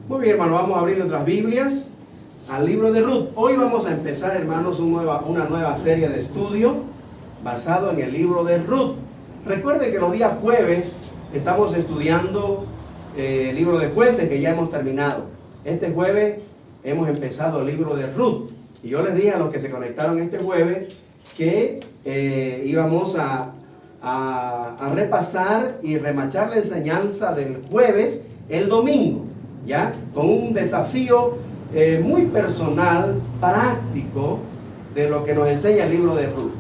Muy bien, hermano, vamos a abrir nuestras Biblias al libro de Ruth. Hoy vamos a empezar, hermanos, una nueva serie de estudio basado en el libro de Ruth. Recuerden que los días jueves estamos estudiando el libro de Jueces, que ya hemos terminado. Este jueves hemos empezado el libro de Ruth. Y yo les dije a los que se conectaron este jueves que íbamos a repasar y remachar la enseñanza del jueves el domingo, ¿ya? Con un desafío muy personal, práctico, de lo que nos enseña el libro de Ruth.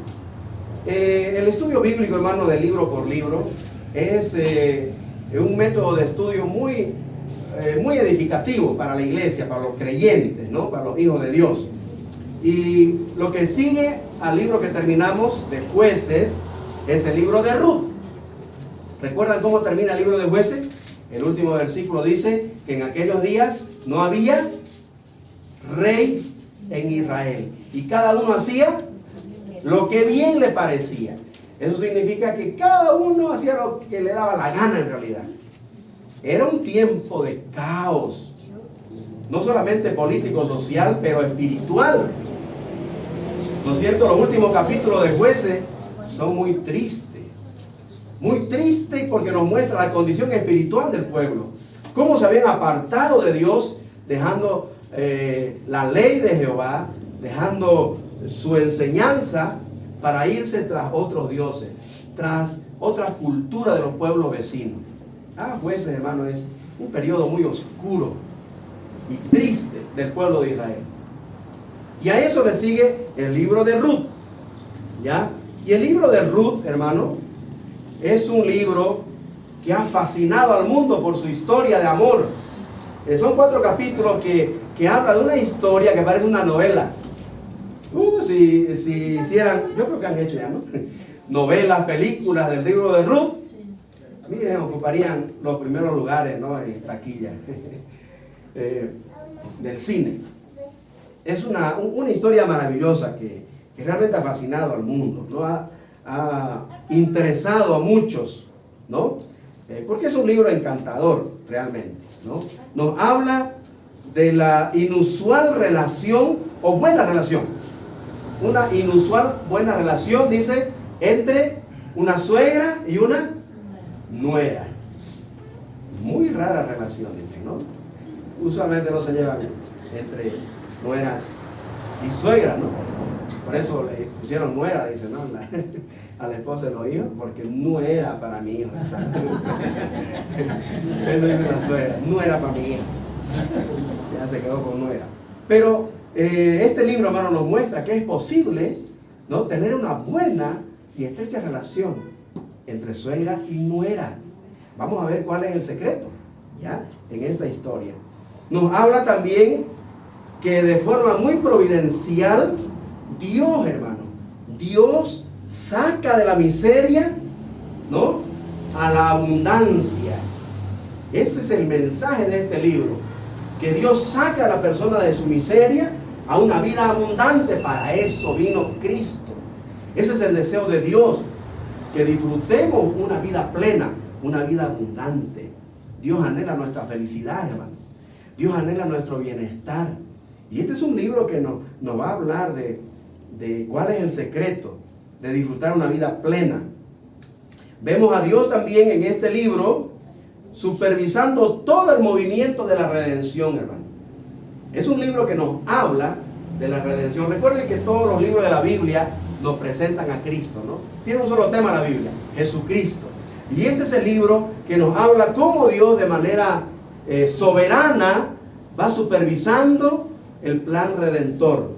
El estudio bíblico, hermano, de libro por libro, es un método de estudio muy edificativo para la iglesia, para los creyentes, ¿no? Para los hijos de Dios. Y lo que sigue al libro que terminamos de Jueces es el libro de Ruth. ¿Recuerdan cómo termina el libro de Jueces? El último versículo dice que en aquellos días no había rey en Israel y cada uno hacía lo que bien le parecía. Eso significa que cada uno hacía lo que le daba la gana en realidad. Era un tiempo de caos, no solamente político, social, pero espiritual. ¿No es cierto? Los últimos capítulos de Jueces son muy tristes porque nos muestra la condición espiritual del pueblo. Cómo se habían apartado de Dios, dejando la ley de Jehová, dejando su enseñanza para irse tras otros dioses, tras otra cultura de los pueblos vecinos. Jueces, hermano, es un periodo muy oscuro y triste del pueblo de Israel. Y a eso le sigue el libro de Ruth, ¿ya? Y el libro de Ruth, hermano, es un libro que ha fascinado al mundo por su historia de amor. Son 4 capítulos que habla de una historia que parece una novela. Si hicieran, yo creo que han hecho ya, ¿no? Novelas, películas del libro de Ruth. Miren, ocuparían los primeros lugares, ¿no? En taquilla del cine. Es una historia maravillosa que realmente ha fascinado al mundo, ¿no? Ha interesado a muchos, ¿no? Porque es un libro encantador, realmente, ¿no? Nos habla de la inusual relación, o buena relación. Una inusual buena relación, dice, entre una suegra y una nuera. Muy rara relación, dice, ¿no? Usualmente no se llevan entre nueras y suegras, ¿no? Por eso le pusieron nuera, dice, ¿no? A la esposa de los hijos, porque no era para mi hijo. Él no dice la suegra, no era para mi hijo. Ya se quedó con nuera. Pero este libro, hermano, nos muestra que es posible, ¿no? Tener una buena y estrecha relación entre suegra y nuera. Vamos a ver cuál es el secreto, ¿ya? En esta historia. Nos habla también que de forma muy providencial, Dios, hermano, Dios saca de la miseria, ¿no?, a la abundancia. Ese es el mensaje de este libro, que Dios saca a la persona de su miseria a una vida abundante. Para eso vino Cristo. Ese es el deseo de Dios, que disfrutemos una vida plena, una vida abundante. Dios anhela nuestra felicidad, hermano. Dios anhela nuestro bienestar. Y este es un libro que nos va a hablar de cuál es el secreto de disfrutar una vida plena. Vemos a Dios también en este libro supervisando todo el movimiento de la redención, hermano. Es un libro que nos habla de la redención. Recuerden que todos los libros de la Biblia nos presentan a Cristo, ¿no? Tiene un solo tema la Biblia, Jesucristo. Y este es el libro que nos habla cómo Dios de manera soberana va supervisando el plan redentor.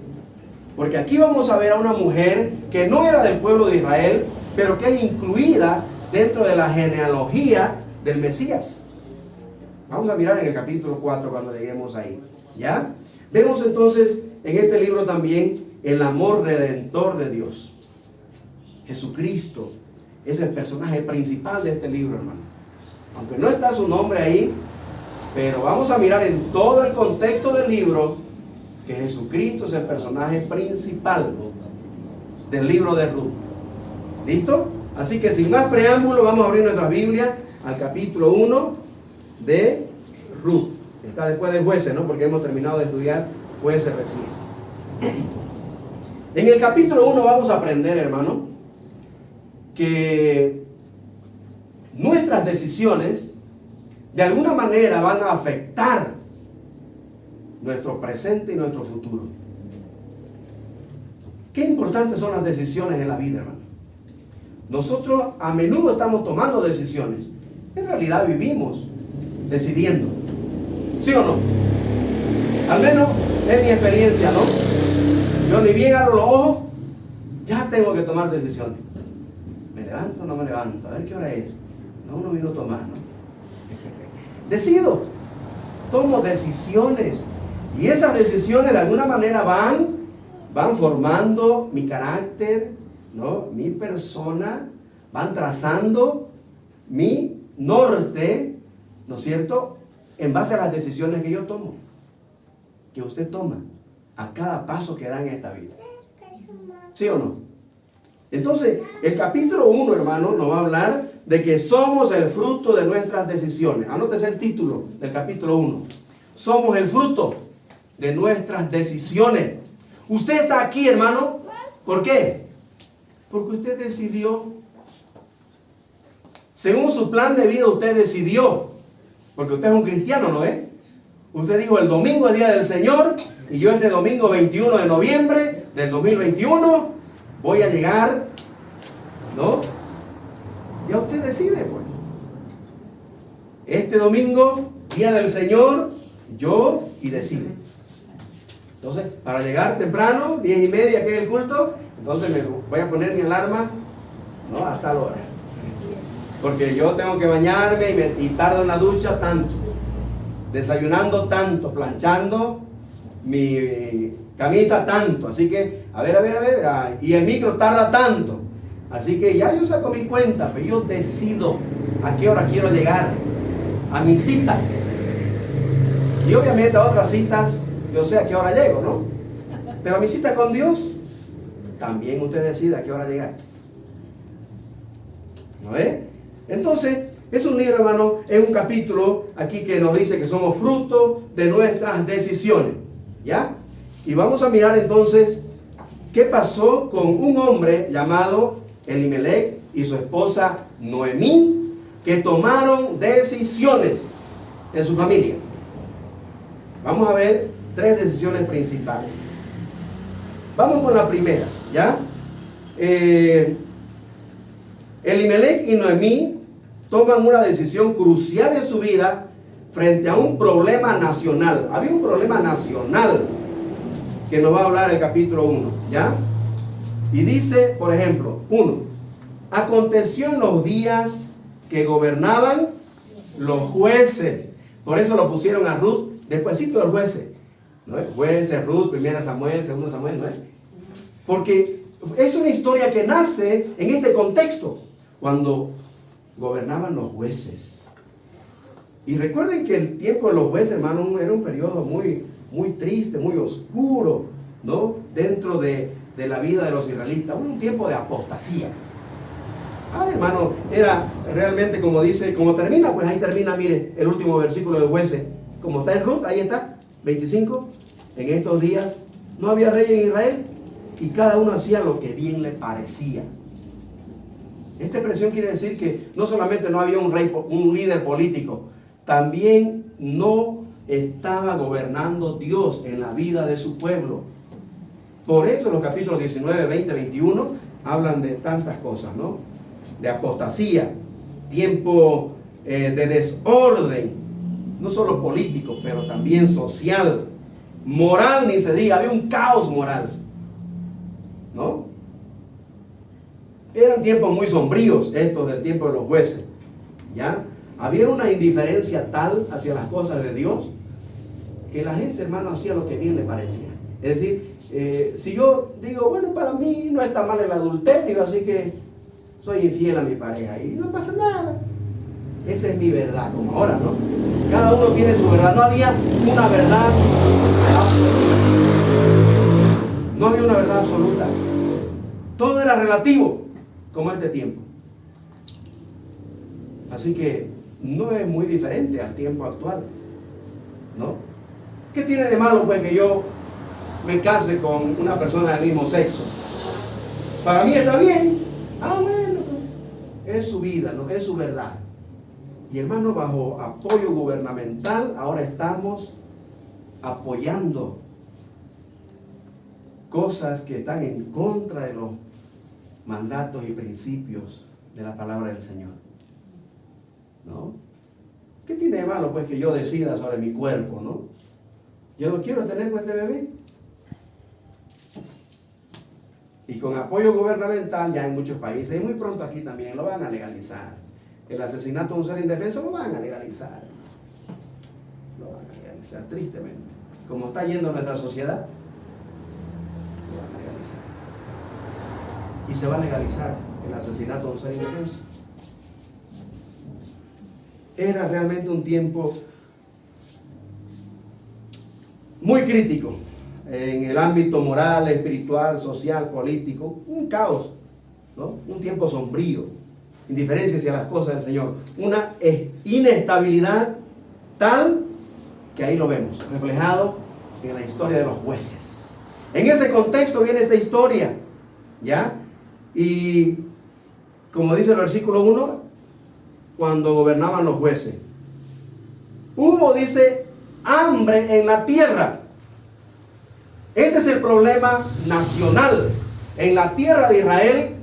Porque aquí vamos a ver a una mujer que no era del pueblo de Israel, pero que es incluida dentro de la genealogía del Mesías. Vamos a mirar en el capítulo 4 cuando lleguemos ahí, ¿ya? Vemos entonces en este libro también el amor redentor de Dios. Jesucristo es el personaje principal de este libro, hermano. Aunque no está su nombre ahí, pero vamos a mirar en todo el contexto del libro que Jesucristo es el personaje principal del libro de Ruth. ¿Listo? Así que sin más preámbulo, vamos a abrir nuestra Biblia al capítulo 1 de Ruth. Está después de Jueces, ¿no? Porque hemos terminado de estudiar Jueces recién. En el capítulo 1 vamos a aprender, hermano, que nuestras decisiones de alguna manera van a afectar nuestro presente y nuestro futuro. Qué importantes son las decisiones en la vida, hermano. Nosotros a menudo estamos tomando decisiones. En realidad vivimos decidiendo. ¿Sí o no? Al menos es mi experiencia, ¿no? Yo ni bien abro los ojos, ya tengo que tomar decisiones. ¿Me levanto o no me levanto? A ver qué hora es. No, unos minutos más, ¿no? Decido. Tomo decisiones. Y esas decisiones de alguna manera van formando mi carácter, ¿no? Mi persona, van trazando mi norte, ¿no es cierto? En base a las decisiones que yo tomo, que usted toma a cada paso que da en esta vida. ¿Sí o no? Entonces, el capítulo 1, hermano, nos va a hablar de que somos el fruto de nuestras decisiones. Anótese el título del capítulo 1. Somos el fruto de nuestras decisiones. Usted está aquí, hermano. ¿Por qué? Porque usted decidió. Según su plan de vida, usted decidió. Porque usted es un cristiano, ¿no es? Usted dijo, el domingo es día del Señor. Y yo este domingo 21 de noviembre del 2021 voy a llegar, ¿no? Ya usted decide, pues. Este domingo, día del Señor, yo y decide. Entonces, para llegar temprano, 10:30, que es el culto, entonces me voy a poner mi alarma, ¿no? Hasta la hora. Porque yo tengo que bañarme y tardo en la ducha tanto. Desayunando tanto, planchando mi camisa tanto. Así que, a ver. Y el micro tarda tanto. Así que ya yo saco mi cuenta, pero yo decido a qué hora quiero llegar a mi cita. Y obviamente a otras citas, yo sé a qué hora llego, ¿no? Pero a mi cita con Dios, también usted decide a qué hora llegar. ¿No es? Entonces, es un libro, hermano, es un capítulo aquí que nos dice que somos fruto de nuestras decisiones. ¿Ya? Y vamos a mirar entonces qué pasó con un hombre llamado Elimelech y su esposa Noemí, que tomaron decisiones en su familia. Vamos a ver 3 decisiones principales. Vamos con la primera, ¿ya? Elimelech y Noemí toman una decisión crucial en su vida frente a un problema nacional. Había un problema nacional que nos va a hablar el capítulo 1, ¿ya? Y dice, por ejemplo, 1. Aconteció en los días que gobernaban los jueces. Por eso lo pusieron a Ruth despuesito de los jueces. ¿No es? Jueces, Ruth, 1 Samuel, 2 Samuel, ¿no es? Porque es una historia que nace en este contexto, cuando gobernaban los jueces. Y recuerden que el tiempo de los jueces, hermano, era un periodo muy triste, muy oscuro, ¿no? Dentro de la vida de los israelitas, un tiempo de apostasía. Hermano, era realmente como dice, como termina, pues ahí termina, mire, el último versículo de Jueces. Como está en Ruth, ahí está, 25. En estos días no había rey en Israel y cada uno hacía lo que bien le parecía. Esta expresión quiere decir que no solamente no había un líder político, también no estaba gobernando Dios en la vida de su pueblo. Por eso los capítulos 19, 20, 21 hablan de tantas cosas, ¿no? De apostasía, tiempo de desorden, no solo político, pero también social, moral, ni se diga, había un caos moral, ¿no? Eran tiempos muy sombríos estos del tiempo de los jueces, ¿ya? Había una indiferencia tal hacia las cosas de Dios que la gente, hermano, hacía lo que bien le parecía. Es decir, si yo digo, bueno, para mí no está mal el adulterio, así que soy infiel a mi pareja y no pasa nada. Esa es mi verdad, como ahora, ¿no? Cada uno tiene su verdad. No había una verdad absoluta. No había una verdad absoluta. Todo era relativo, como este tiempo. Así que no es muy diferente al tiempo actual, ¿Qué tiene de malo pues que yo me case con una persona del mismo sexo? Para mí está bien. Bueno, es su vida, ¿no? Es su verdad. Y hermano, bajo apoyo gubernamental, ahora estamos apoyando cosas que están en contra de los mandatos y principios de la palabra del Señor, ¿no? ¿Qué tiene de malo pues que yo decida sobre mi cuerpo, ¿no? Yo no quiero tener pues este bebé. Y con apoyo gubernamental ya en muchos países, y muy pronto aquí también lo van a legalizar. El asesinato de un ser indefenso lo van a legalizar. Lo van a legalizar, tristemente. Como está yendo nuestra sociedad, lo van a legalizar. Y se va a legalizar el asesinato de un ser indefenso. Era realmente un tiempo muy crítico en el ámbito moral, espiritual, social, político. Un caos, ¿no? Un tiempo sombrío, indiferencia hacia las cosas del Señor, una inestabilidad tal que ahí lo vemos reflejado en la historia de los jueces. En ese contexto viene esta historia, ¿ya? Y como dice el versículo 1, cuando gobernaban los jueces, hubo, dice, hambre en la tierra. Este es el problema nacional. En la tierra de Israel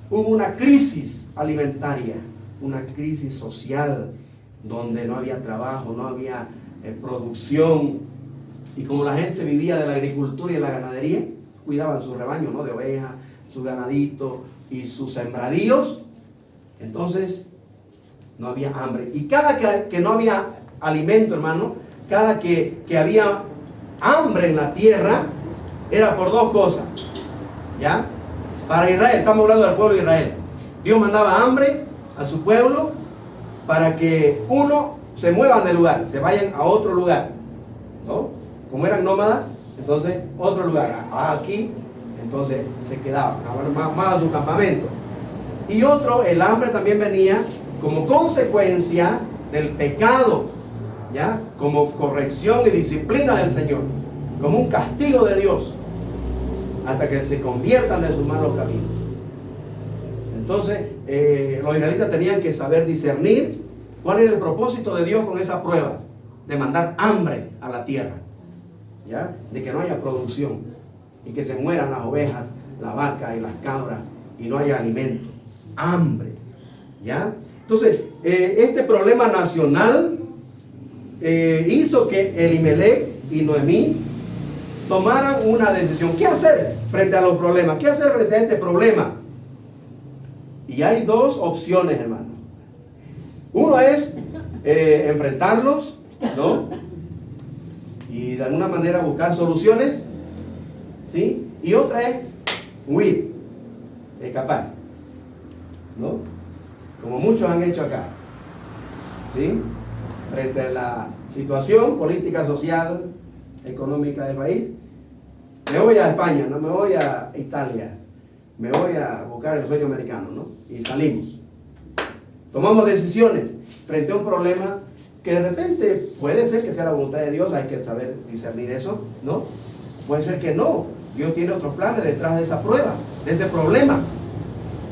hubo una crisis alimentaria, una crisis social, donde no había trabajo, no había producción. Y como la gente vivía de la agricultura y de la ganadería, cuidaban su rebaño, ¿no? De ovejas, su ganadito y sus sembradíos. Entonces no había hambre. Y cada que no había alimento, hermano, cada que había hambre en la tierra, era por dos cosas, ¿ya? Para Israel, estamos hablando del pueblo de Israel. Dios mandaba hambre a su pueblo para que uno se muevan del lugar, se vayan a otro lugar, ¿no? Como eran nómadas, entonces otro lugar, aquí, entonces se quedaban, más a su campamento. Y otro, el hambre también venía como consecuencia del pecado, ¿ya? Como corrección y disciplina del Señor, como un castigo de Dios, hasta que se conviertan de sus malos caminos. Entonces, los israelitas tenían que saber discernir cuál era el propósito de Dios con esa prueba, de mandar hambre a la tierra, ¿ya? De que no haya producción y que se mueran las ovejas, la vaca y las cabras y no haya alimento. Hambre, ¿ya? Entonces, este problema nacional hizo que Elimelech y Noemí tomaran una decisión. ¿Qué hacer frente a los problemas? ¿Qué hacer frente a este problema? Y hay dos opciones, hermano. Uno es enfrentarlos, ¿no? Y de alguna manera buscar soluciones, ¿sí? Y otra es huir, escapar, ¿no? Como muchos han hecho acá, ¿sí? Frente a la situación política, social, económica del país, me voy a España, no me voy a Italia, me voy a buscar el sueño americano, ¿no? Y salimos. Tomamos decisiones frente a un problema que de repente puede ser que sea la voluntad de Dios, hay que saber discernir eso, ¿no? Puede ser que no, Dios tiene otros planes detrás de esa prueba, de ese problema,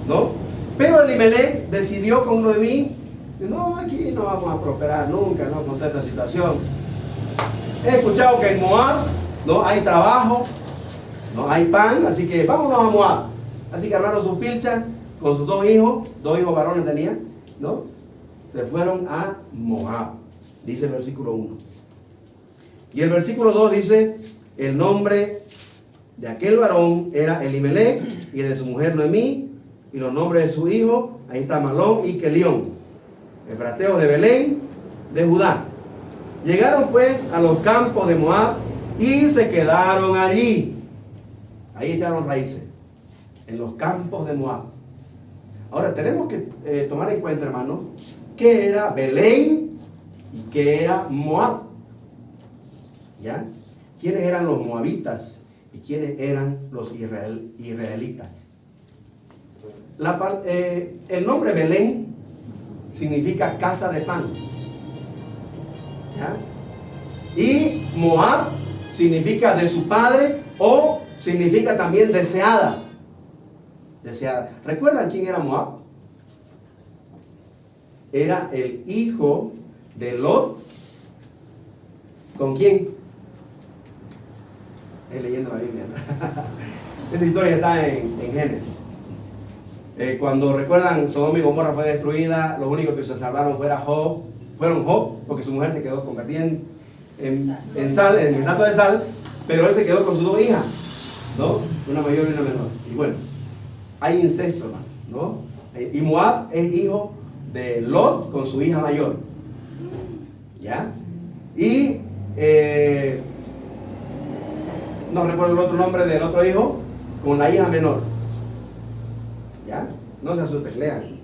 ¿no? Pero Elimelech decidió con Noemí, no, aquí no vamos a prosperar nunca, ¿no? Con esta situación. He escuchado que en Moab no hay trabajo, no hay pan, así que vámonos a Moab. Así que armaron sus pilchas con sus dos hijos varones tenía, ¿no? Se fueron a Moab, dice el versículo 1. Y el versículo 2 dice, el nombre de aquel varón era Elimelech y de su mujer Noemí, y los nombres de su hijo, ahí está Malón y Kelión, efrateos de Belén, de Judá. Llegaron pues a los campos de Moab y se quedaron allí. Ahí echaron raíces, en los campos de Moab. Ahora tenemos que tomar en cuenta, hermanos, qué era Belén y qué era Moab. ¿Ya? ¿Quiénes eran los moabitas y quiénes eran los israelitas? El nombre Belén significa casa de pan, ¿ya? Y Moab significa de su padre o significa también deseada. Deseada. ¿Recuerdan quién era Moab? Era el hijo de Lot. ¿Con quién? Leyendo la Biblia, ¿no? Esa historia está en Génesis. Cuando recuerdan, Sodoma y Gomorra fue destruida, los únicos que se salvaron fueron Job, porque su mujer se quedó convertida en sal, en hidrato de sal, pero él se quedó con sus dos hijas, ¿no? Una mayor y una menor. Y bueno, hay incesto, hermano, ¿no? Y Moab es hijo de Lot con su hija mayor, ¿ya? Y no recuerdo el otro nombre del otro hijo, con la hija menor. ¿Ya? No se asusten, lean.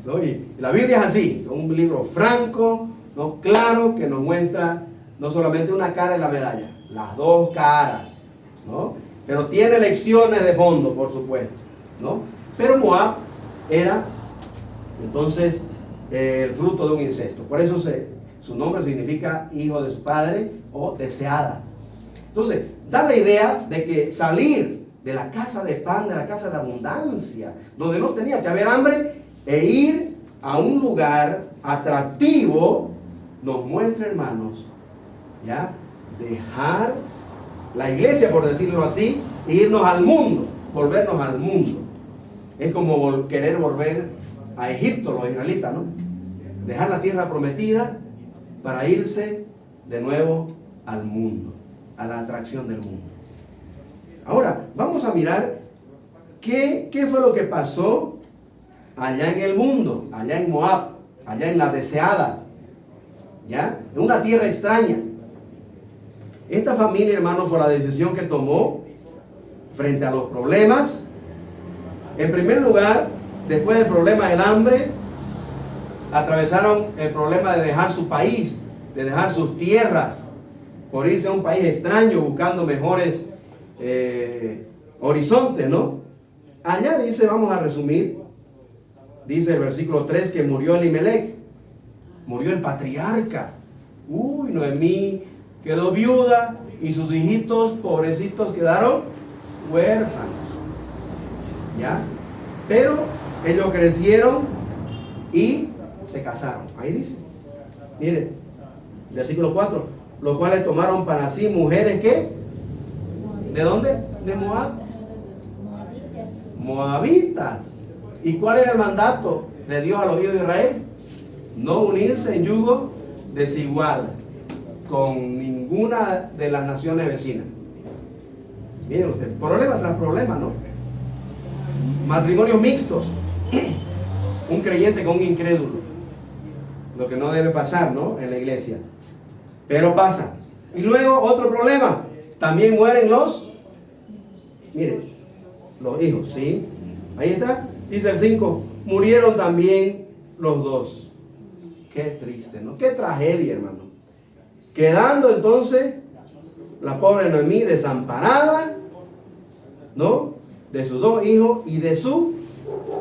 ¿No? Y la Biblia es así, un libro franco, ¿no? Claro, que nos muestra no solamente una cara en la medalla, las dos caras, ¿no? Pero tiene lecciones de fondo, por supuesto, ¿no? Pero Moab era entonces el fruto de un incesto. Por eso su nombre significa hijo de su padre o deseada. Entonces, da la idea de que salir de la casa de pan, de la casa de abundancia, donde no tenía que haber hambre, e ir a un lugar atractivo, nos muestra, hermanos, ¿ya? Dejar la iglesia, por decirlo así, e irnos al mundo, volvernos al mundo. Es como querer volver a Egipto, los israelitas, ¿no? Dejar la tierra prometida para irse de nuevo al mundo, a la atracción del mundo. Ahora, vamos a mirar qué fue lo que pasó allá en el mundo, allá en Moab, allá en la deseada, ¿ya? En una tierra extraña. Esta familia, hermanos, por la decisión que tomó frente a los problemas, en primer lugar, después del problema del hambre, atravesaron el problema de dejar su país, de dejar sus tierras, por irse a un país extraño buscando mejores horizontes, ¿no? Allá dice, vamos a resumir, dice el versículo 3 que murió Elimelech, murió el patriarca. Uy, Noemí quedó viuda y sus hijitos pobrecitos quedaron huérfanos, ¿ya? Pero ellos crecieron y se casaron. Ahí dice, mire, versículo 4, los cuales tomaron para sí mujeres que, ¿de dónde? De Moab. Moabitas. ¿Y cuál era el mandato de Dios a los hijos de Israel? No unirse en yugo desigual con ninguna de las naciones vecinas. Miren ustedes, problema tras problema, ¿no? Matrimonios mixtos. Un creyente con un incrédulo. Lo que no debe pasar, ¿no? En la iglesia. Pero pasa. Y luego otro problema. También mueren los hijos, ¿sí? Ahí está. Dice el 5. Murieron también los dos. Qué triste, ¿no? Qué tragedia, hermano. Quedando entonces la pobre Noemí desamparada, ¿no? De sus dos hijos y de su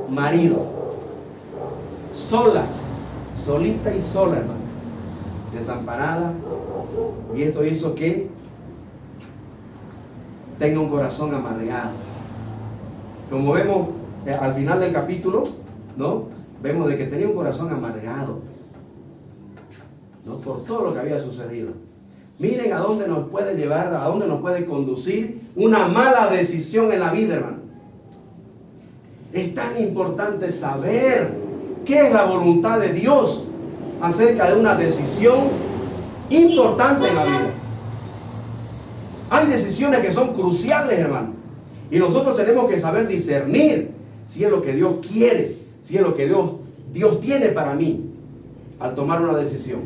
marido. Sola, solita y sola, hermano. Desamparada. Y esto hizo que tenga un corazón amargado. Como vemos al final del capítulo, ¿no? Vemos de que tenía un corazón amargado, ¿no? Por todo lo que había sucedido. Miren a dónde nos puede llevar, a dónde nos puede conducir una mala decisión en la vida, hermano. Es tan importante saber qué es la voluntad de Dios acerca de una decisión importante en la vida. Hay decisiones que son cruciales, hermano. Y nosotros tenemos que saber discernir si es lo que Dios quiere, si es lo que Dios tiene para mí al tomar una decisión.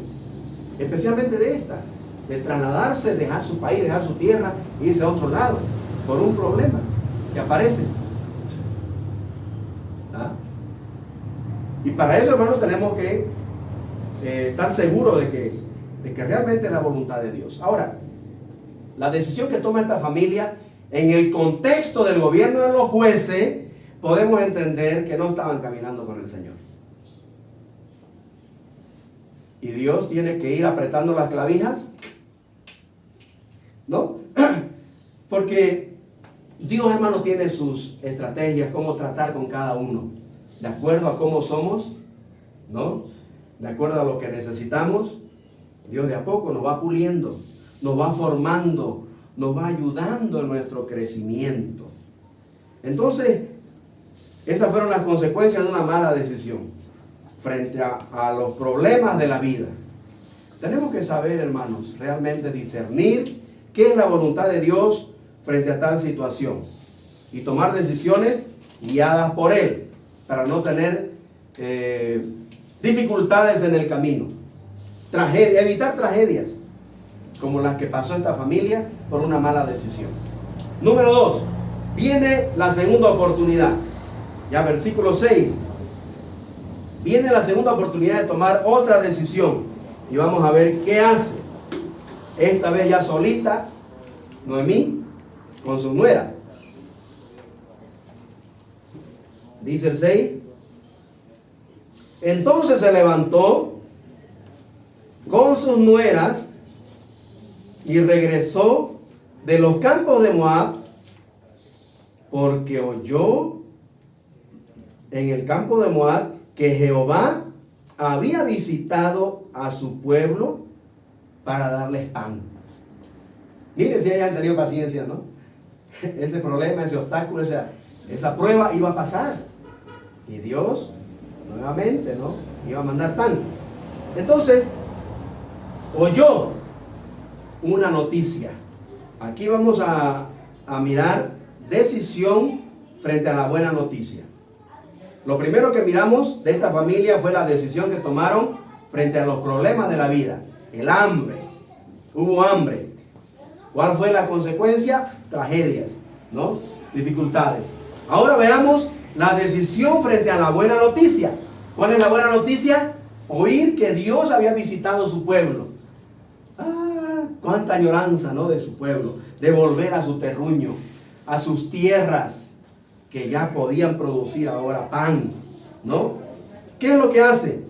Especialmente de esta, de trasladarse, dejar su país, dejar su tierra e irse a otro lado por un problema que aparece. ¿Ah? Y para eso, hermanos, tenemos que estar seguros de que realmente es la voluntad de Dios. Ahora, la decisión que toma esta familia en el contexto del gobierno de los jueces, podemos entender que no estaban caminando con el Señor. Y Dios tiene que ir apretando las clavijas ¿no? Porque Dios, hermano, tiene sus estrategias, cómo tratar con cada uno, de acuerdo a cómo somos, ¿no? De acuerdo a lo que necesitamos. Dios de a poco nos va puliendo, nos va formando, nos va ayudando en nuestro crecimiento. Entonces, esas fueron las consecuencias de una mala decisión frente a los problemas de la vida. Tenemos que saber, hermanos, realmente discernir qué es la voluntad de Dios frente a tal situación y tomar decisiones guiadas por Él para no tener dificultades en el camino. Evitar tragedias como las que pasó esta familia por una mala decisión. Número 2, viene la segunda oportunidad. Ya versículo 6. Viene la segunda oportunidad de tomar otra decisión. Y vamos a ver qué hace. Esta vez ya solita, Noemí, con su nuera. Dice el 6. Entonces se levantó con sus nueras y regresó de los campos de Moab, porque oyó en el campo de Moab que Jehová había visitado a su pueblo para darles pan. Miren si hayan tenido paciencia, ¿no? Ese problema, ese obstáculo, esa prueba iba a pasar. Y Dios, nuevamente, ¿no? Iba a mandar pan. Entonces, oyó una noticia. Aquí vamos a mirar decisión frente a la buena noticia. Lo primero que miramos de esta familia fue la decisión que tomaron frente a los problemas de la vida. El hambre. Hubo hambre. ¿Cuál fue la consecuencia? Tragedias, ¿no? Dificultades. Ahora veamos la decisión frente a la buena noticia. ¿Cuál es la buena noticia? Oír que Dios había visitado su pueblo. Ah, cuánta añoranza, ¿no? De su pueblo. De volver a su terruño, a sus tierras, que ya podían producir ahora pan, ¿no? ¿Qué es lo que hace?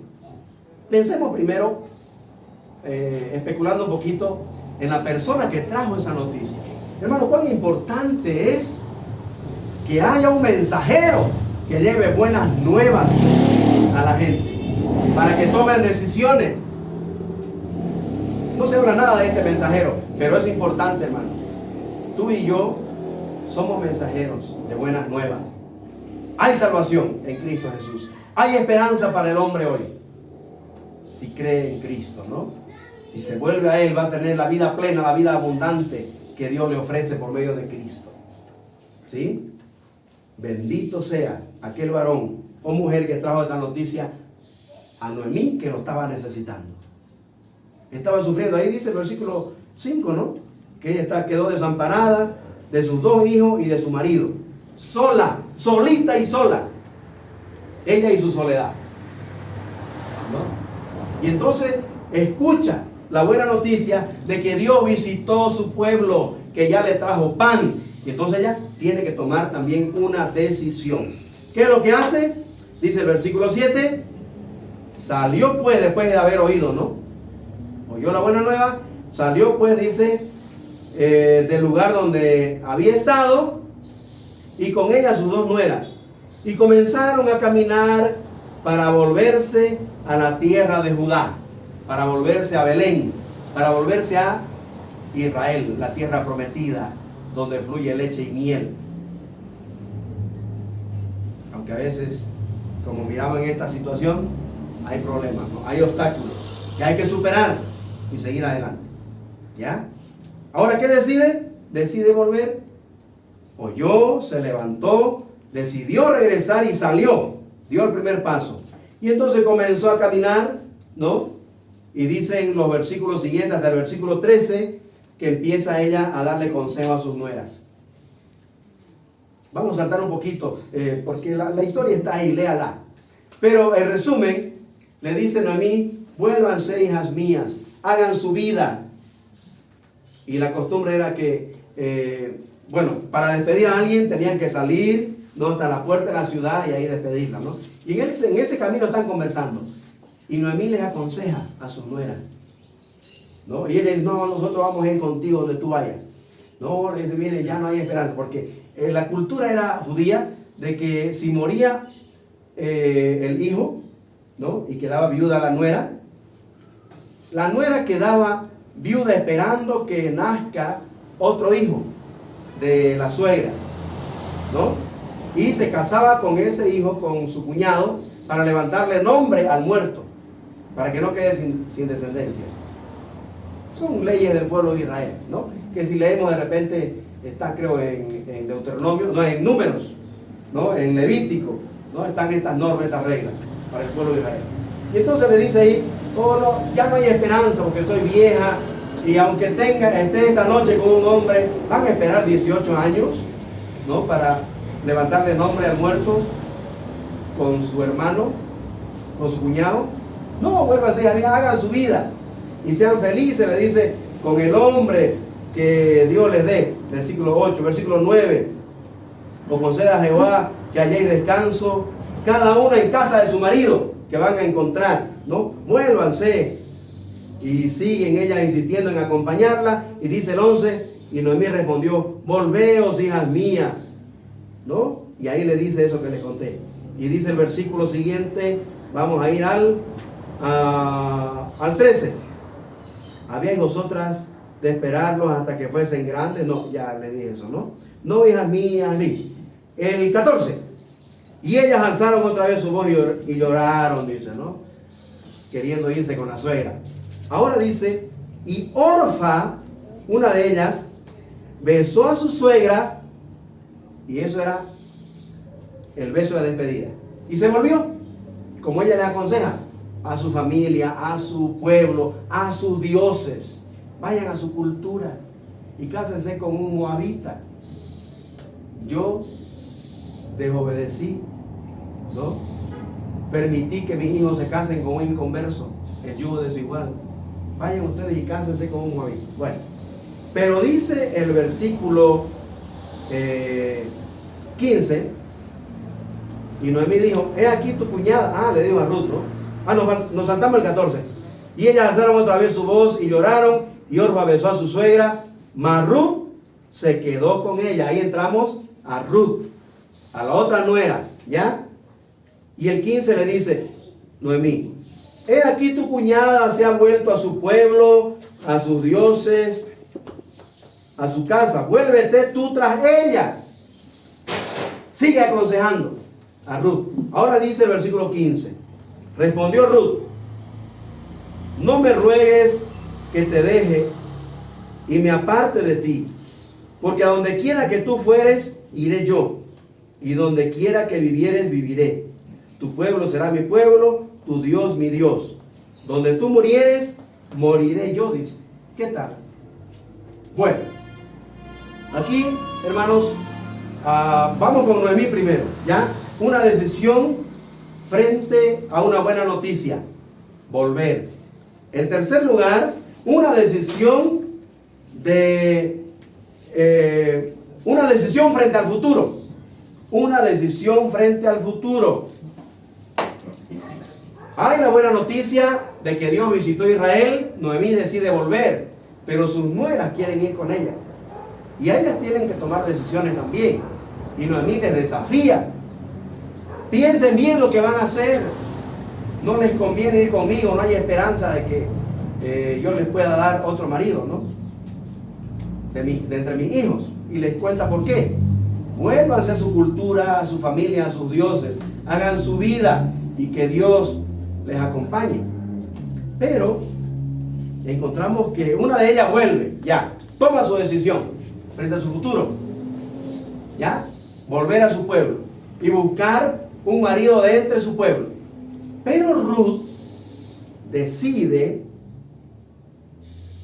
Pensemos primero, especulando un poquito, en la persona que trajo esa noticia. Hermano, cuán importante es que haya un mensajero que lleve buenas nuevas a la gente, para que tomen decisiones. No se habla nada de este mensajero, pero es importante, hermano. Tú y yo somos mensajeros de buenas nuevas. Hay salvación en Cristo Jesús. Hay esperanza para el hombre hoy, si cree en Cristo, ¿no? Y se vuelve a Él, va a tener la vida plena, la vida abundante que Dios le ofrece por medio de Cristo. ¿Sí? Bendito sea aquel varón o mujer que trajo esta noticia a Noemí, que lo estaba necesitando. Estaba sufriendo. Ahí dice el versículo 5, ¿no? Que ella quedó desamparada de sus 2 hijos y de su marido. Sola, solita y sola. Ella y su soledad, ¿no? Y entonces escucha la buena noticia de que Dios visitó su pueblo, que ya le trajo pan. Y entonces ella tiene que tomar también una decisión. ¿Qué es lo que hace? Dice el versículo 7. Salió pues, después de haber oído, ¿no? Oyó la buena nueva. Salió pues, dice, del lugar donde había estado, y con ella sus 2 nueras. Y comenzaron a caminar para volverse a la tierra de Judá, para volverse a Belén, para volverse a Israel, la tierra prometida, donde fluye leche y miel. Aunque a veces, como miramos en esta situación, hay problemas, ¿no? Hay obstáculos que hay que superar y seguir adelante. ¿Ya? Ahora, ¿qué decide? Decide volver. Oyó, se levantó, decidió regresar y salió. Dio el primer paso. Y entonces comenzó a caminar, ¿no? Y dicen los versículos siguientes, hasta el versículo 13, que empieza ella a darle consejo a sus nueras. Vamos a saltar un poquito, porque la historia está ahí, léala. Pero en resumen, le dice Noemí: vuélvanse, hijas mías, hagan su vida. Y la costumbre era que, para despedir a alguien tenían que salir, ¿no?, hasta la puerta de la ciudad y ahí despedirla, ¿no? Y en ese camino están conversando. Y Noemí les aconseja a sus nueras, ¿no? Y él dice: no, nosotros vamos a ir contigo donde tú vayas. No, le dice, mire, ya no hay esperanza, porque la cultura era judía de que si moría el hijo, ¿no? Y quedaba viuda la nuera quedaba viuda esperando que nazca otro hijo de la suegra, ¿no? Y se casaba con ese hijo, con su cuñado, para levantarle nombre al muerto, para que no quede sin descendencia. Son leyes del pueblo de Israel, ¿no? Que si leemos de repente, está creo en Deuteronomio, no, en Números, ¿no? En Levítico, ¿no? Están estas normas, estas reglas para el pueblo de Israel. Y entonces le dice ahí, oh, no, ya no hay esperanza porque soy vieja, y aunque esté esta noche con un hombre, van a esperar 18 años, ¿no? Para levantarle nombre al muerto con su hermano, con su cuñado. No, vuélvanse, hagan su vida y sean felices, le dice, con el hombre que Dios les dé. Versículo 8, versículo 9. Os conceda a Jehová que halléis descanso, cada uno en casa de su marido, que van a encontrar, ¿no? Vuélvanse. Y siguen ellas insistiendo en acompañarla. Y dice el 11, y Noemí respondió, volveos, hijas mías, ¿no? Y ahí le dice eso que les conté. Y dice el versículo siguiente, vamos a ir al 13. ¿Habíais vosotras de esperarlos hasta que fuesen grandes? No, ya le dije eso, ¿no? No, hijas mías, ni. El 14. Y ellas alzaron otra vez su voz y lloraron, dice, ¿no? Queriendo irse con la suegra. Ahora dice, y Orfa, una de ellas, besó a su suegra, y eso era el beso de despedida. Y se volvió, como ella le aconseja, a su familia, a su pueblo, a sus dioses. Vayan a su cultura y cásense con un moabita. Yo desobedecí, ¿no? Permití que mis hijos se casen con un inconverso, el yugo desigual. Vayan ustedes y cásense con un moabita. Bueno, pero dice el versículo 15, y Noemí dijo, he aquí tu cuñada. Le dijo a Ruth, ¿no? Nos saltamos el 14. Y ellas alzaron otra vez su voz y lloraron, y Orfa besó a su suegra, mas Ruth se quedó con ella. Ahí entramos a Ruth, a la otra nuera, ¿ya? Y el 15 le dice, Noemí, he aquí tu cuñada se ha vuelto a su pueblo, a sus dioses, a su casa. Vuélvete tú tras ella. Sigue aconsejando a Ruth. Ahora dice el versículo 15. Respondió Ruth, no me ruegues que te deje y me aparte de ti, porque a donde quiera que tú fueres, iré yo, y donde quiera que vivieres, viviré. Tu pueblo será mi pueblo, tu Dios mi Dios. Donde tú murieres, moriré yo, dice. ¿Qué tal? Bueno, aquí, hermanos, vamos con Noemí primero, ¿ya? Una decisión frente a una buena noticia, volver. En tercer lugar, una decisión frente al futuro. Una decisión frente al futuro. Hay la buena noticia de que Dios visitó a Israel. Noemí decide volver, pero sus nueras quieren ir con ella. Y ellas tienen que tomar decisiones también. Y Noemí les desafía. Piensen bien lo que van a hacer. No les conviene ir conmigo, no hay esperanza de que yo les pueda dar otro marido, ¿no? De entre mis hijos. Y les cuenta por qué. Vuélvanse a su cultura, a su familia, a sus dioses. Hagan su vida y que Dios les acompañe. Pero encontramos que una de ellas vuelve, ya, toma su decisión frente a su futuro, ya, volver a su pueblo y buscar un marido de entre su pueblo. Pero Ruth decide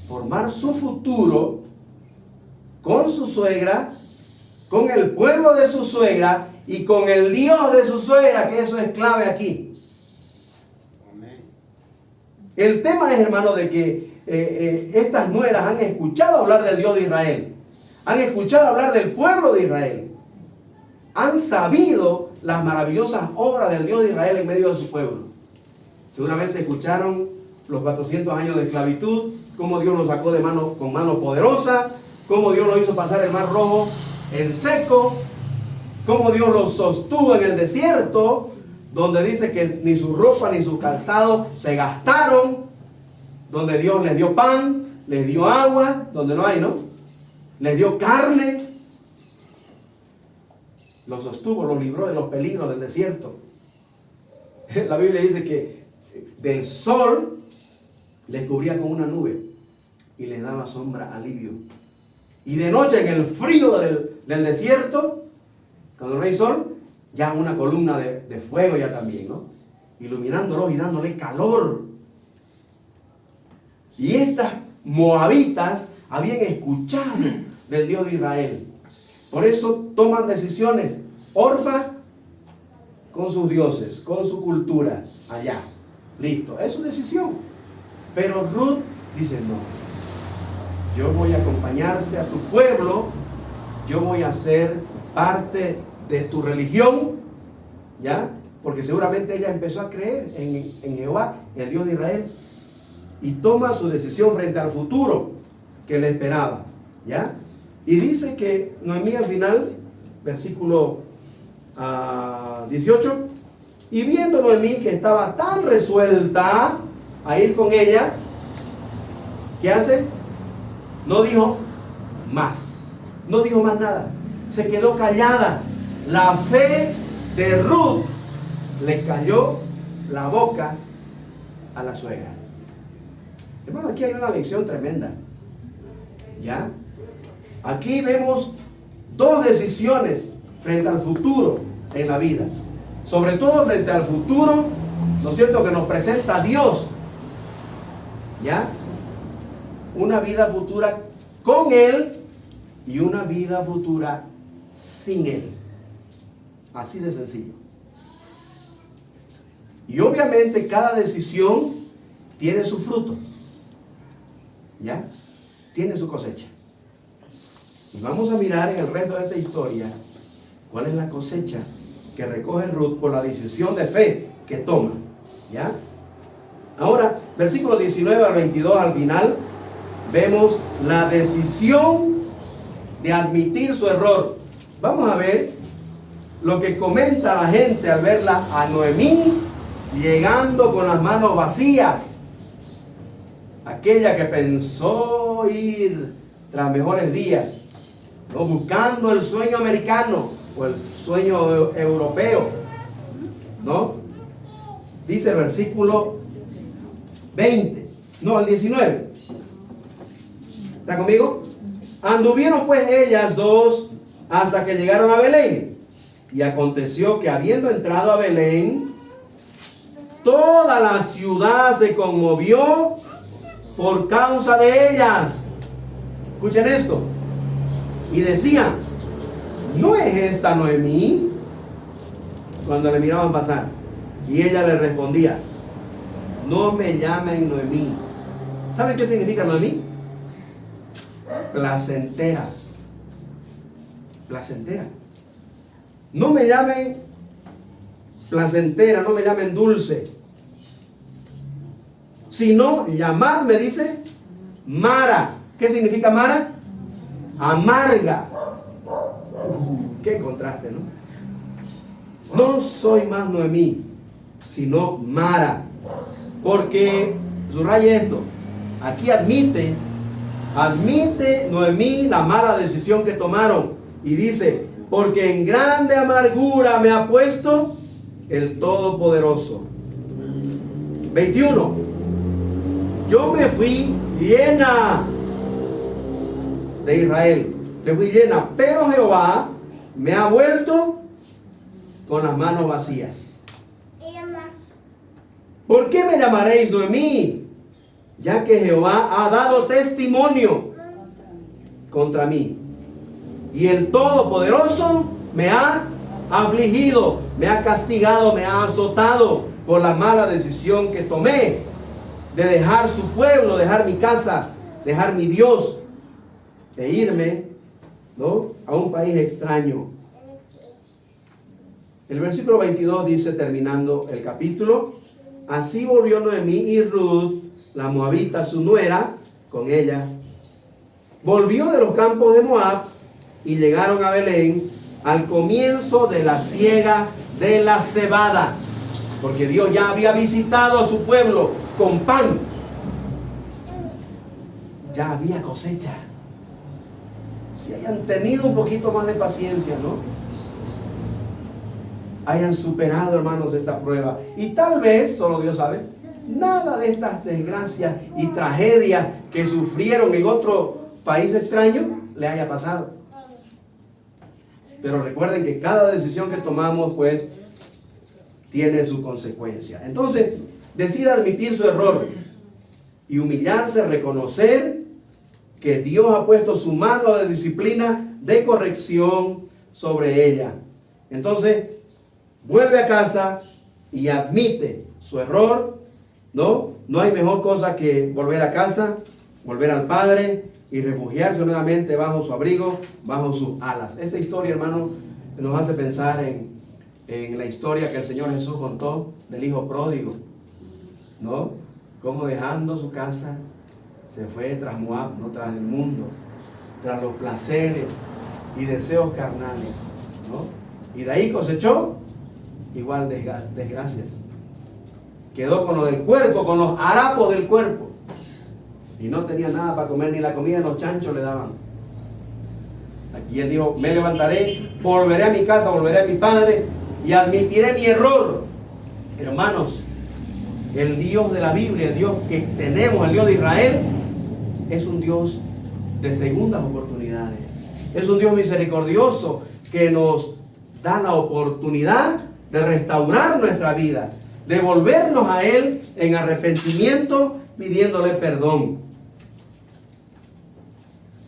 formar su futuro con su suegra, con el pueblo de su suegra y con el Dios de su suegra, que eso es clave aquí. Amén. El tema es, hermano, de que estas nueras han escuchado hablar del Dios de Israel, han escuchado hablar del pueblo de Israel, han sabido las maravillosas obras del Dios de Israel en medio de su pueblo. Seguramente escucharon los 400 años de esclavitud, cómo Dios los sacó con mano poderosa, cómo Dios lo hizo pasar el mar rojo en seco, cómo Dios lo sostuvo en el desierto, donde dice que ni su ropa ni su calzado se gastaron, donde Dios les dio pan, les dio agua, donde no hay, ¿no? Les dio carne, los sostuvo, los libró de los peligros del desierto. La Biblia dice que del sol les cubría con una nube y les daba sombra, alivio. Y de noche en el frío del desierto, cuando no hay sol, ya una columna de fuego ya también, ¿no? Iluminándolos y dándole calor. Y estas moabitas habían escuchado del Dios de Israel. Por eso toman decisiones. Orfa con sus dioses, con su cultura, allá. Listo, es su decisión. Pero Ruth dice, no, yo voy a acompañarte a tu pueblo, yo voy a ser parte de tu religión, ¿ya? Porque seguramente ella empezó a creer en Jehová, el Dios de Israel, y toma su decisión frente al futuro que le esperaba, ¿ya? Y dice que Noemí al final, versículo 18, y viendo Noemí que estaba tan resuelta a ir con ella, ¿qué hace? No dijo más, no dijo más nada, se quedó callada. La fe de Ruth le cayó la boca a la suegra. Hermano, aquí hay una lección tremenda, ¿ya? Aquí vemos dos decisiones frente al futuro en la vida. Sobre todo frente al futuro, ¿no es cierto?, que nos presenta Dios, ¿ya? Una vida futura con Él y una vida futura sin Él. Así de sencillo. Y obviamente cada decisión tiene su fruto, ¿ya? Tiene su cosecha. Y vamos a mirar en el resto de esta historia cuál es la cosecha que recoge Ruth por la decisión de fe que toma, ¿ya? Ahora, versículos 19 al 22 al final, vemos la decisión de admitir su error. Vamos a ver lo que comenta la gente al verla a Noemí llegando con las manos vacías. Aquella que pensó ir tras mejores días, ¿no?, buscando el sueño americano o el sueño europeo, ¿no? Dice el versículo 20, no, el 19. ¿Está conmigo? Anduvieron pues ellas dos hasta que llegaron a Belén. Y aconteció que habiendo entrado a Belén, toda la ciudad se conmovió por causa de ellas. Escuchen esto. Y decían, ¿no es esta Noemí? Cuando le miraban pasar. Y ella le respondía, no me llamen Noemí. ¿Saben qué significa Noemí? Placentera. Placentera. No me llamen placentera, no me llamen dulce, sino llamadme, dice, Mara. ¿Qué significa Mara? Amarga. Qué contraste, ¿no? No soy más Noemí, sino Mara. Porque, subraye esto, aquí admite Noemí la mala decisión que tomaron. Y dice, porque en grande amargura me ha puesto el Todopoderoso. 21. Yo me fui llena de Israel, me fui llena, pero Jehová me ha vuelto con las manos vacías. ¿Por qué me llamaréis Noemí? Ya que Jehová ha dado testimonio contra mí. Y el Todopoderoso me ha afligido, me ha castigado, me ha azotado por la mala decisión que tomé de dejar su pueblo, dejar mi casa, dejar mi Dios e irme, ¿no?, a un país extraño. El versículo 22 dice, terminando el capítulo, así volvió Noemí y Ruth, la moabita, su nuera, con ella volvió de los campos de Moab y llegaron a Belén al comienzo de la siega de la cebada, porque Dios ya había visitado a su pueblo con pan. Ya había cosecha. Si hayan tenido un poquito más de paciencia, ¿no? Hayan superado, hermanos, esta prueba. Y tal vez, solo Dios sabe, nada de estas desgracias y tragedias que sufrieron en otro país extraño le haya pasado. Pero recuerden que cada decisión que tomamos, pues, tiene su consecuencia. Entonces, decida admitir su error y humillarse, reconocer que Dios ha puesto su mano de disciplina, de corrección sobre ella. Entonces, vuelve a casa y admite su error, ¿no? No hay mejor cosa que volver a casa, volver al Padre y refugiarse nuevamente bajo su abrigo, bajo sus alas. Esta historia, hermano, nos hace pensar en la historia que el Señor Jesús contó del hijo pródigo, ¿no? Cómo dejando su casa se fue tras Moab, no tras el mundo, tras los placeres y deseos carnales, ¿no? Y de ahí cosechó igual desgracias. Quedó con lo del cuerpo, con los harapos del cuerpo, y no tenía nada para comer, ni la comida los chanchos le daban. Aquí él dijo: me levantaré, volveré a mi casa, volveré a mi padre y admitiré mi error. Hermanos, el Dios de la Biblia, el Dios que tenemos, el Dios de Israel, es un Dios de segundas oportunidades. Es un Dios misericordioso que nos da la oportunidad de restaurar nuestra vida, de volvernos a Él en arrepentimiento, pidiéndole perdón.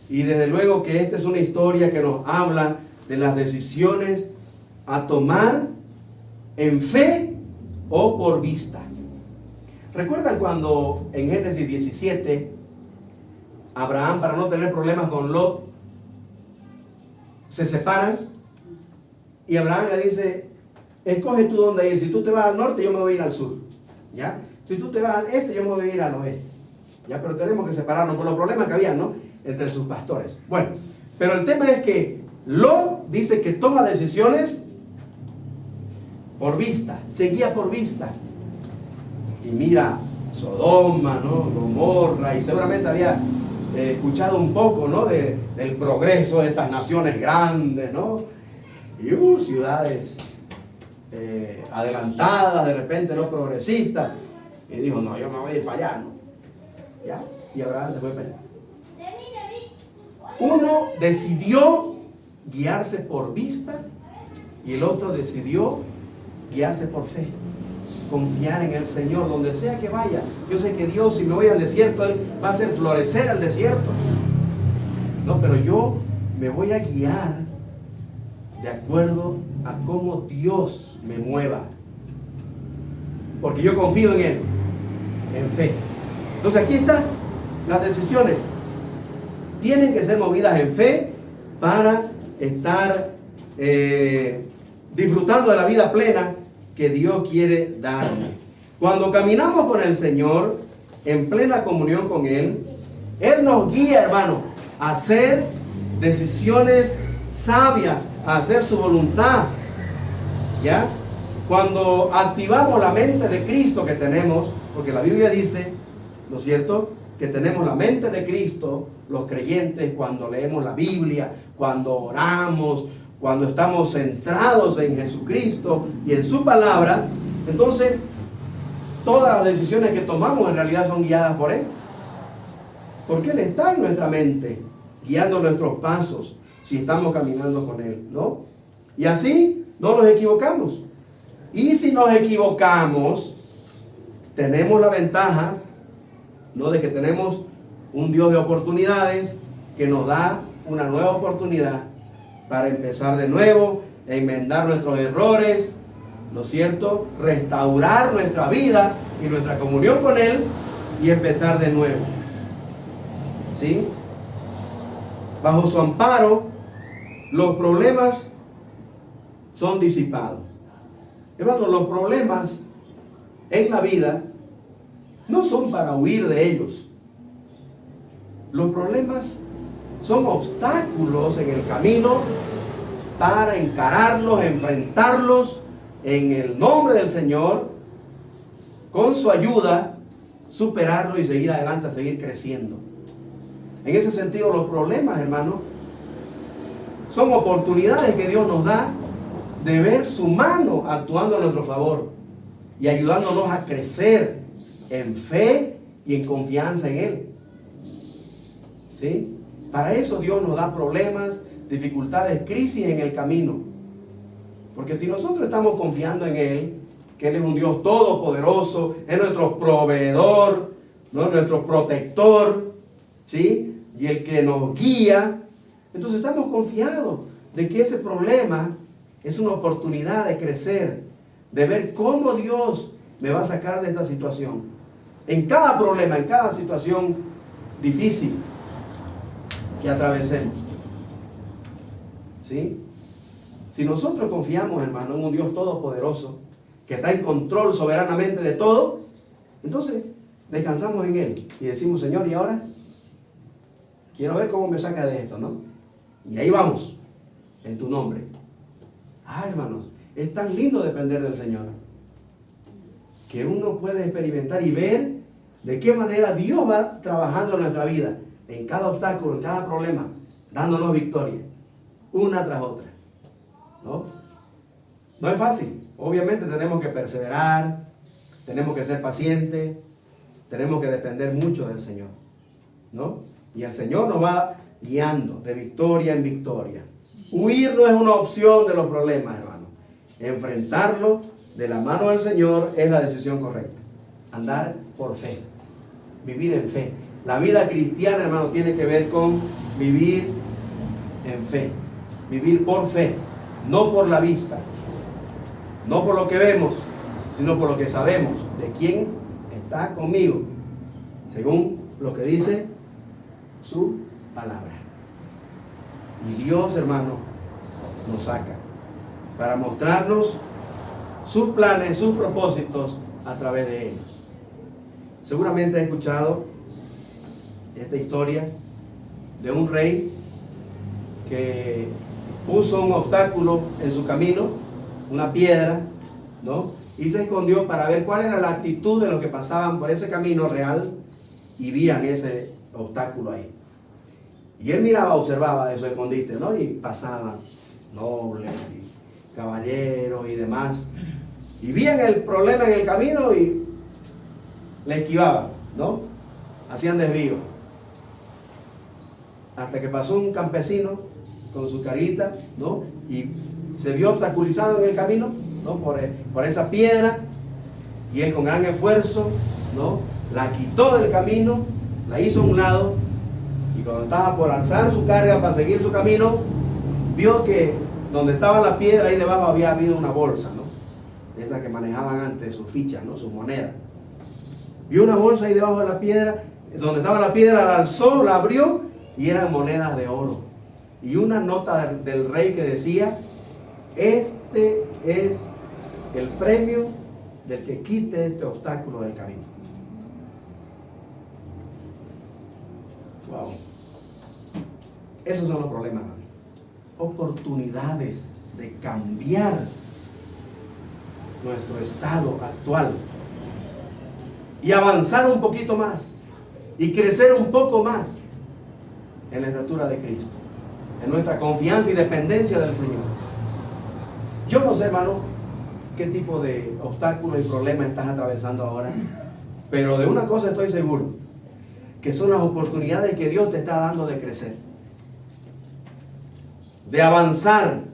Y desde luego que esta es una historia que nos habla de las decisiones a tomar en fe o por vista. ¿Recuerdan cuando en Génesis 17, Abraham, para no tener problemas con Lot, se separan? Y Abraham le dice: escoge tú dónde ir. Si tú te vas al norte, yo me voy a ir al sur, ¿ya? Si tú te vas al este, yo me voy a ir al oeste, ¿ya? Pero tenemos que separarnos por los problemas que había, ¿no?, entre sus pastores. Bueno, pero el tema es que Lot dice que toma decisiones por vista, se guía por vista. Y mira Sodoma, ¿no?, Gomorra, y seguramente había escuchado un poco, ¿no?, del progreso de estas naciones grandes, ¿no? Y ciudades adelantadas, de repente no progresistas. Y dijo: no, yo me voy a ir para allá, ¿no? ¿Ya? Y Abraham se fue para allá. Uno decidió guiarse por vista y el otro decidió guiarse por fe. Confiar en el Señor donde sea que vaya. Yo sé que Dios, si me voy al desierto, Él va a hacer florecer al desierto. No, pero yo me voy a guiar de acuerdo a cómo Dios me mueva, porque yo confío en Él, en fe. Entonces aquí están las decisiones. Tienen que ser movidas en fe para estar disfrutando de la vida plena que Dios quiere darme. Cuando caminamos con el Señor en plena comunión con Él, Él nos guía, hermano, a hacer decisiones sabias, a hacer su voluntad, ¿ya? Cuando activamos la mente de Cristo que tenemos, porque la Biblia dice, ¿no es cierto?, que tenemos la mente de Cristo, los creyentes, cuando leemos la Biblia, cuando oramos, cuando estamos centrados en Jesucristo y en su palabra. Entonces, todas las decisiones que tomamos en realidad son guiadas por Él, porque Él está en nuestra mente, guiando nuestros pasos, si estamos caminando con Él, ¿no? Y así no nos equivocamos. Y si nos equivocamos, tenemos la ventaja, ¿no?, de que tenemos un Dios de oportunidades que nos da una nueva oportunidad para empezar de nuevo, enmendar nuestros errores, ¿no es cierto?, restaurar nuestra vida y nuestra comunión con Él y empezar de nuevo, ¿sí? Bajo su amparo, los problemas son disipados. Hermanos, los problemas en la vida no son para huir de ellos. Los problemas son obstáculos en el camino para encararlos, enfrentarlos en el nombre del Señor, con su ayuda, superarlo y seguir adelante, seguir creciendo. En ese sentido, los problemas, hermanos, son oportunidades que Dios nos da de ver su mano actuando a nuestro favor y ayudándonos a crecer en fe y en confianza en Él. ¿Sí? Para eso Dios nos da problemas, dificultades, crisis en el camino. Porque si nosotros estamos confiando en Él, que Él es un Dios todopoderoso, es nuestro proveedor, ¿no? Nuestro protector, ¿sí? Y el que nos guía, entonces estamos confiados de que ese problema es una oportunidad de crecer, de ver cómo Dios me va a sacar de esta situación. En cada problema, en cada situación difícil que atravesemos. ¿Sí? Si nosotros confiamos, hermano, en un Dios todopoderoso, que está en control soberanamente de todo, entonces descansamos en Él y decimos, Señor, ¿y ahora? Quiero ver cómo me saca de esto, ¿no? Y ahí vamos, en tu nombre. Hermanos, es tan lindo depender del Señor, que uno puede experimentar y ver de qué manera Dios va trabajando en nuestra vida, en cada obstáculo, en cada problema, dándonos victoria, una tras otra, ¿no? No es fácil. Obviamente tenemos que perseverar, tenemos que ser pacientes, tenemos que depender mucho del Señor, ¿no? Y el Señor nos va guiando de victoria en victoria. Huir no es una opción de los problemas, hermano. Enfrentarlo de la mano del Señor es la decisión correcta. Andar por fe, vivir en fe. La vida cristiana, hermano, tiene que ver con vivir en fe, vivir por fe, no por la vista, no por lo que vemos, sino por lo que sabemos de quién está conmigo, según lo que dice su palabra. Y Dios, hermano, nos saca para mostrarnos sus planes, sus propósitos a través de ellos. Seguramente he escuchado esta historia de un rey que puso un obstáculo en su camino, una piedra, ¿no? Y se escondió para ver cuál era la actitud de los que pasaban por ese camino real y vían ese obstáculo ahí. Y él miraba, observaba de su escondite, ¿no? Y pasaban nobles y caballeros y demás. Y vían el problema en el camino y le esquivaban, ¿no? Hacían desvío. Hasta que pasó un campesino con su carita, ¿no? Y se vio obstaculizado en el camino, ¿no? Por esa piedra. Y él con gran esfuerzo, ¿no? La quitó del camino, la hizo a un lado. Y cuando estaba por alzar su carga para seguir su camino, vio que donde estaba la piedra, ahí debajo había habido una bolsa, ¿no? Esa que manejaban antes, sus fichas, ¿no? Sus monedas. Vio una bolsa ahí debajo de la piedra, donde estaba la piedra, la alzó, la abrió y eran monedas de oro. Y una nota del rey que decía: este es el premio del que quite este obstáculo del camino. Wow. Esos son los problemas, ¿no? Oportunidades de cambiar nuestro estado actual y avanzar un poquito más y crecer un poco más en la estatura de Cristo, en nuestra confianza y dependencia del Señor. Yo no sé, hermano, qué tipo de obstáculos y problemas estás atravesando ahora, pero de una cosa estoy seguro, que son las oportunidades que Dios te está dando de crecer, de avanzar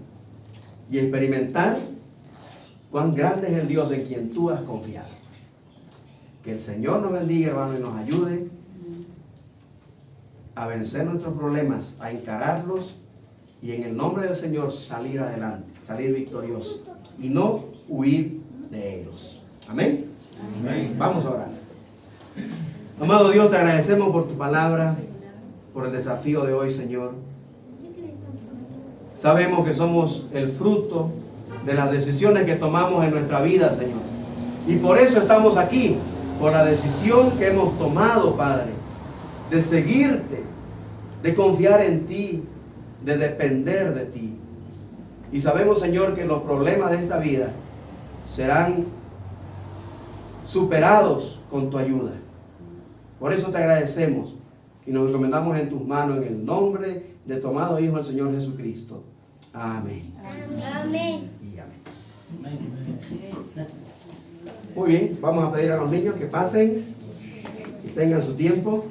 y experimentar cuán grande es el Dios en quien tú has confiado. Que el Señor nos bendiga, hermano, y nos ayude a vencer nuestros problemas, a encararlos y en el nombre del Señor salir adelante, salir victorioso y no huir de ellos. Amén. Amén. Vamos a orar. Amado Dios, te agradecemos por tu palabra, por el desafío de hoy, Señor. Sabemos que somos el fruto de las decisiones que tomamos en nuestra vida, Señor. Y por eso estamos aquí, por la decisión que hemos tomado, Padre, de seguirte, de confiar en ti, de depender de ti. Y sabemos, Señor, que los problemas de esta vida serán superados con tu ayuda. Por eso te agradecemos y nos encomendamos en tus manos en el nombre de tu amado Hijo, el Señor Jesucristo. Amén. Amén. Y amén. Muy bien, vamos a pedir a los niños que pasen y tengan su tiempo.